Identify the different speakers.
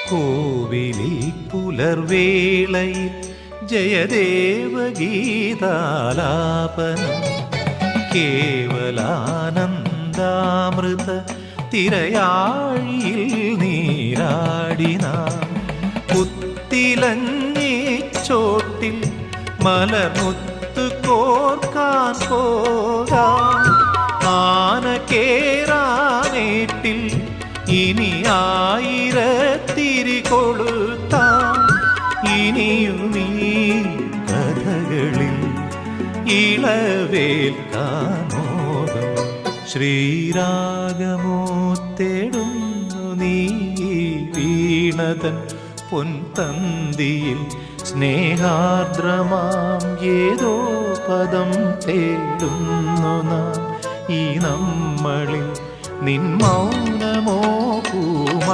Speaker 1: കോവിലിൽ പുലർവേളയിൽ ജയദേവഗീതാലാപനം കേവലാനന്ദാമൃത തിരയാഴിയിൽ നീരാടിനാം പുത്തിലഞ്ഞി ചോട്ടിൽ മലർമുത്ത് കോർക്കാൻ പോകാം ആന കേറാനേട്ടിൽ ഇനി ആയിരത്തിരി കൊളുത്താം ഇനിയുമീ കഥകളിൽ ഇളവേൽക്കാമോദം ശ്രീരാഗമോ തേടുന്നു നീ വീണതൻ പൊൻതന്തിയിൽ സ്നേഹാർദ്രമാം ഏതോ പദം തേടുന്നു നാം ഈ നമ്മളിൽ നിൻ മൗനമോ